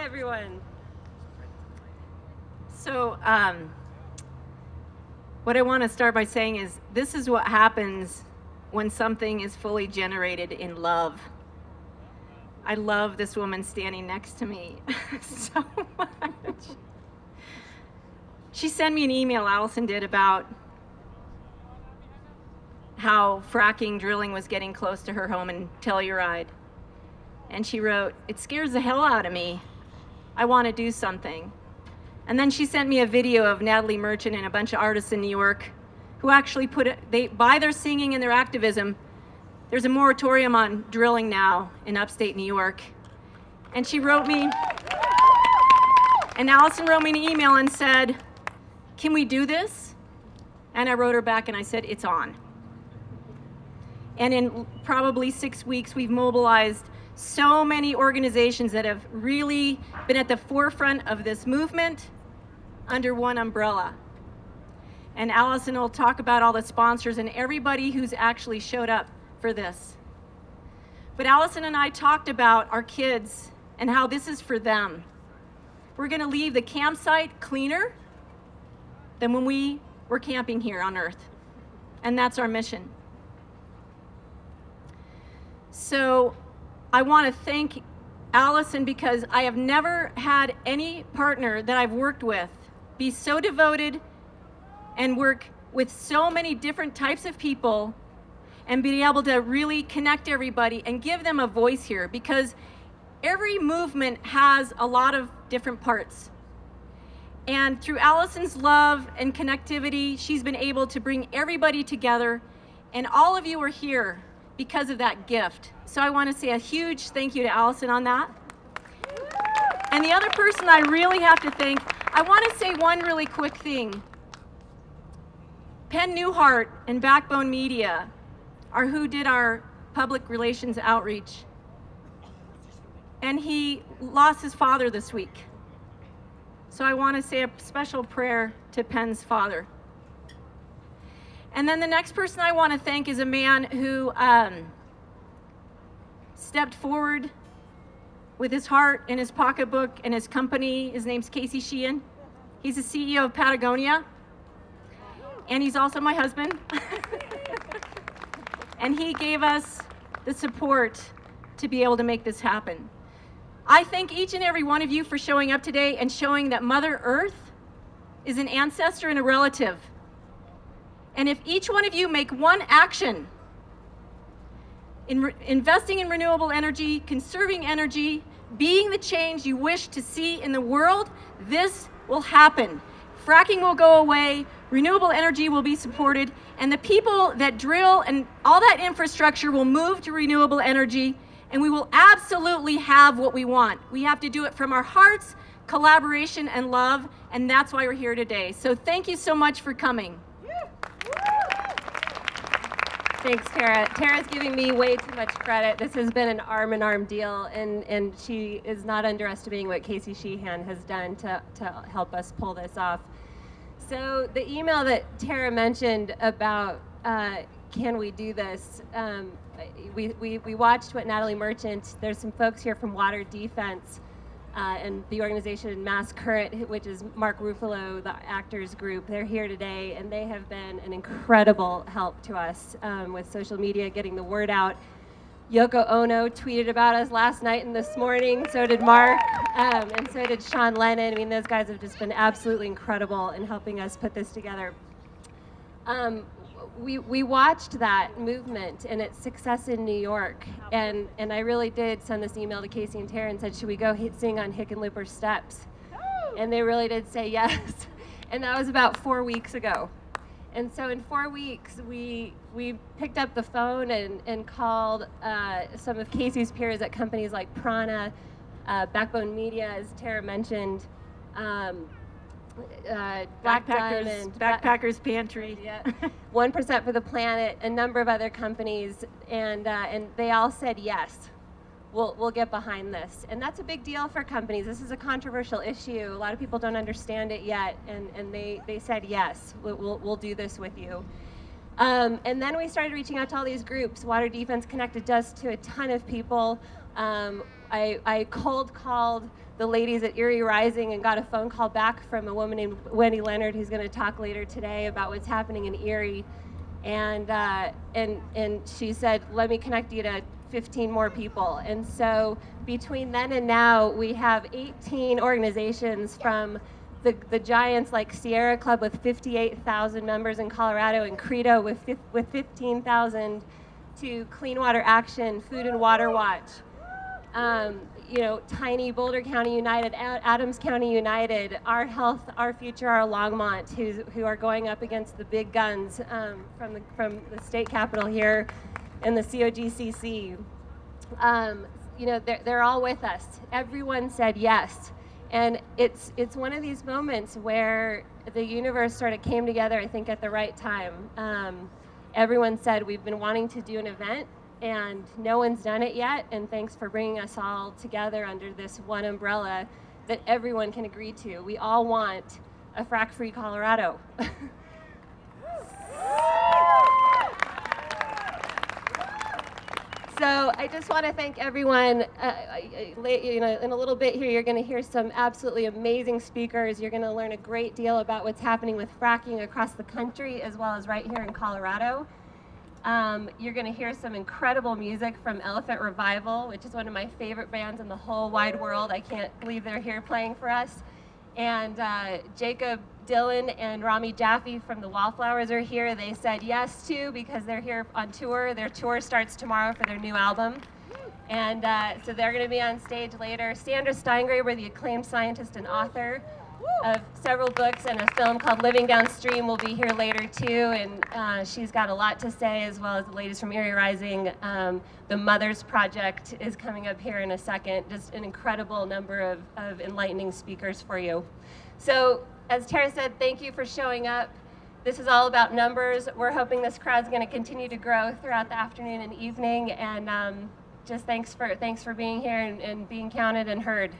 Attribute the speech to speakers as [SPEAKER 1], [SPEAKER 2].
[SPEAKER 1] everyone. So, what I want to start by saying is this is what happens when something is fully generated in love. I love this woman standing next to me so much. She sent me an email, Allison did, about how fracking drilling was getting close to her home in Telluride. And she wrote, "It scares the hell out of me. I want to do something." And then she sent me a video of Natalie Merchant and a bunch of artists in New York who actually by their singing and their activism, there's a moratorium on drilling now in upstate New York. And she wrote me, and Allison wrote me an email and said, "Can we do this?" And I wrote her back and I said, "It's on." And in probably 6 weeks, we've mobilized so many organizations that have really been at the forefront of this movement under one umbrella. And Allison will talk about all the sponsors and everybody who's actually showed up for this. But Allison and I talked about our kids and how this is for them. We're going to leave the campsite cleaner than when we were camping here on Earth. And that's our mission. So I want to thank Allison because I have never had any partner that I've worked with be so devoted and work with so many different types of people and be able to really connect everybody and give them a voice here, because every movement has a lot of different parts. And through Allison's love and connectivity, she's been able to bring everybody together, and all of you are here because of that gift. So I want to say a huge thank you to Allison on that. And the other person I really have to thank, I want to say one really quick thing. Penn Newhart and Backbone Media are who did our public relations outreach. And he lost his father this week. So I want to say a special prayer to Penn's father. And then the next person I want to thank is a man who stepped forward with his heart and his pocketbook and his company. His name's Casey Sheehan. He's the CEO of Patagonia. And he's also my husband. And he gave us the support to be able to make this happen. I thank each and every one of you for showing up today and showing that Mother Earth is an ancestor and a relative. And if each one of you make one action in investing in renewable energy, conserving energy, being the change you wish to see in the world, this will happen. Fracking will go away, renewable energy will be supported, and the people that drill and all that infrastructure will move to renewable energy, and we will absolutely have what we want. We have to do it from our hearts, collaboration, and love, and that's why we're here today. So thank you so much for coming.
[SPEAKER 2] Thanks, Tara. Tara's giving me way too much credit. This has been an arm-in-arm deal, and she is not underestimating what Casey Sheehan has done to help us pull this off. So the email that Tara mentioned about can we do this, we watched what Natalie Merchant, there's some folks here from Water Defense, and the organization Mass Current, which is Mark Ruffalo, the actors group. They're here today, and they have been an incredible help to us with social media, getting the word out. Yoko Ono tweeted about us last night and this morning, so did Mark, and so did Sean Lennon. I mean, those guys have just been absolutely incredible in helping us put this together. We watched that movement and its success in New York, and I really did send this email to Casey and Tara and said, should we go sing on Hickenlooper steps? And they really did say yes, and that was about 4 weeks ago. And so in 4 weeks, we picked up the phone and called some of Casey's peers at companies like Prana, Backbone Media, as Tara mentioned,
[SPEAKER 1] Backpackers Pantry,
[SPEAKER 2] yeah, 1% for the Planet, a number of other companies, and they all said yes. We'll get behind this, and that's a big deal for companies. This is a controversial issue. A lot of people don't understand it yet, and they said yes. We'll do this with you. And then we started reaching out to all these groups. Water Defense connected us to a ton of people. I cold called the ladies at Erie Rising and got a phone call back from a woman named Wendy Leonard, who's going to talk later today about what's happening in Erie. And she said, let me connect you to 15 more people. And so between then and now, we have 18 organizations, from the giants like Sierra Club with 58,000 members in Colorado, and Credo with 15,000, to Clean Water Action, Food and Water Watch, you know, tiny Boulder County United, Adams County United, Our Health, Our Future, Our Longmont, who are going up against the big guns from the state capitol here and the COGCC. You know, they're all with us. Everyone said yes. And it's one of these moments where the universe sort of came together, I think, at the right time. Everyone said, we've been wanting to do an event, and no one's done it yet, and thanks for bringing us all together under this one umbrella that everyone can agree to. We all want a frack-free Colorado. So I just want to thank everyone. You know, in a little bit here, you're going to hear some absolutely amazing speakers. You're going to learn a great deal about what's happening with fracking across the country, as well as right here in Colorado. You're going to hear some incredible music from Elephant Revival, which is one of my favorite bands in the whole wide world. I can't believe they're here playing for us. And Jacob Dylan and Rami Jaffe from the Wallflowers are here. They said yes too, because they're here on tour. Their tour starts tomorrow for their new album. And so they're going to be on stage later. Sandra Steingraber, the acclaimed scientist and author of several books and a film called Living Downstream, will be here later too, and she's got a lot to say, as well as the ladies from Erie Rising. The Mothers Project is coming up here in a second. Just an incredible number of enlightening speakers for you. So, as Tara said, thank you for showing up. This is all about numbers. We're hoping this crowd's going to continue to grow throughout the afternoon and evening, and just thanks for being here and being counted and heard.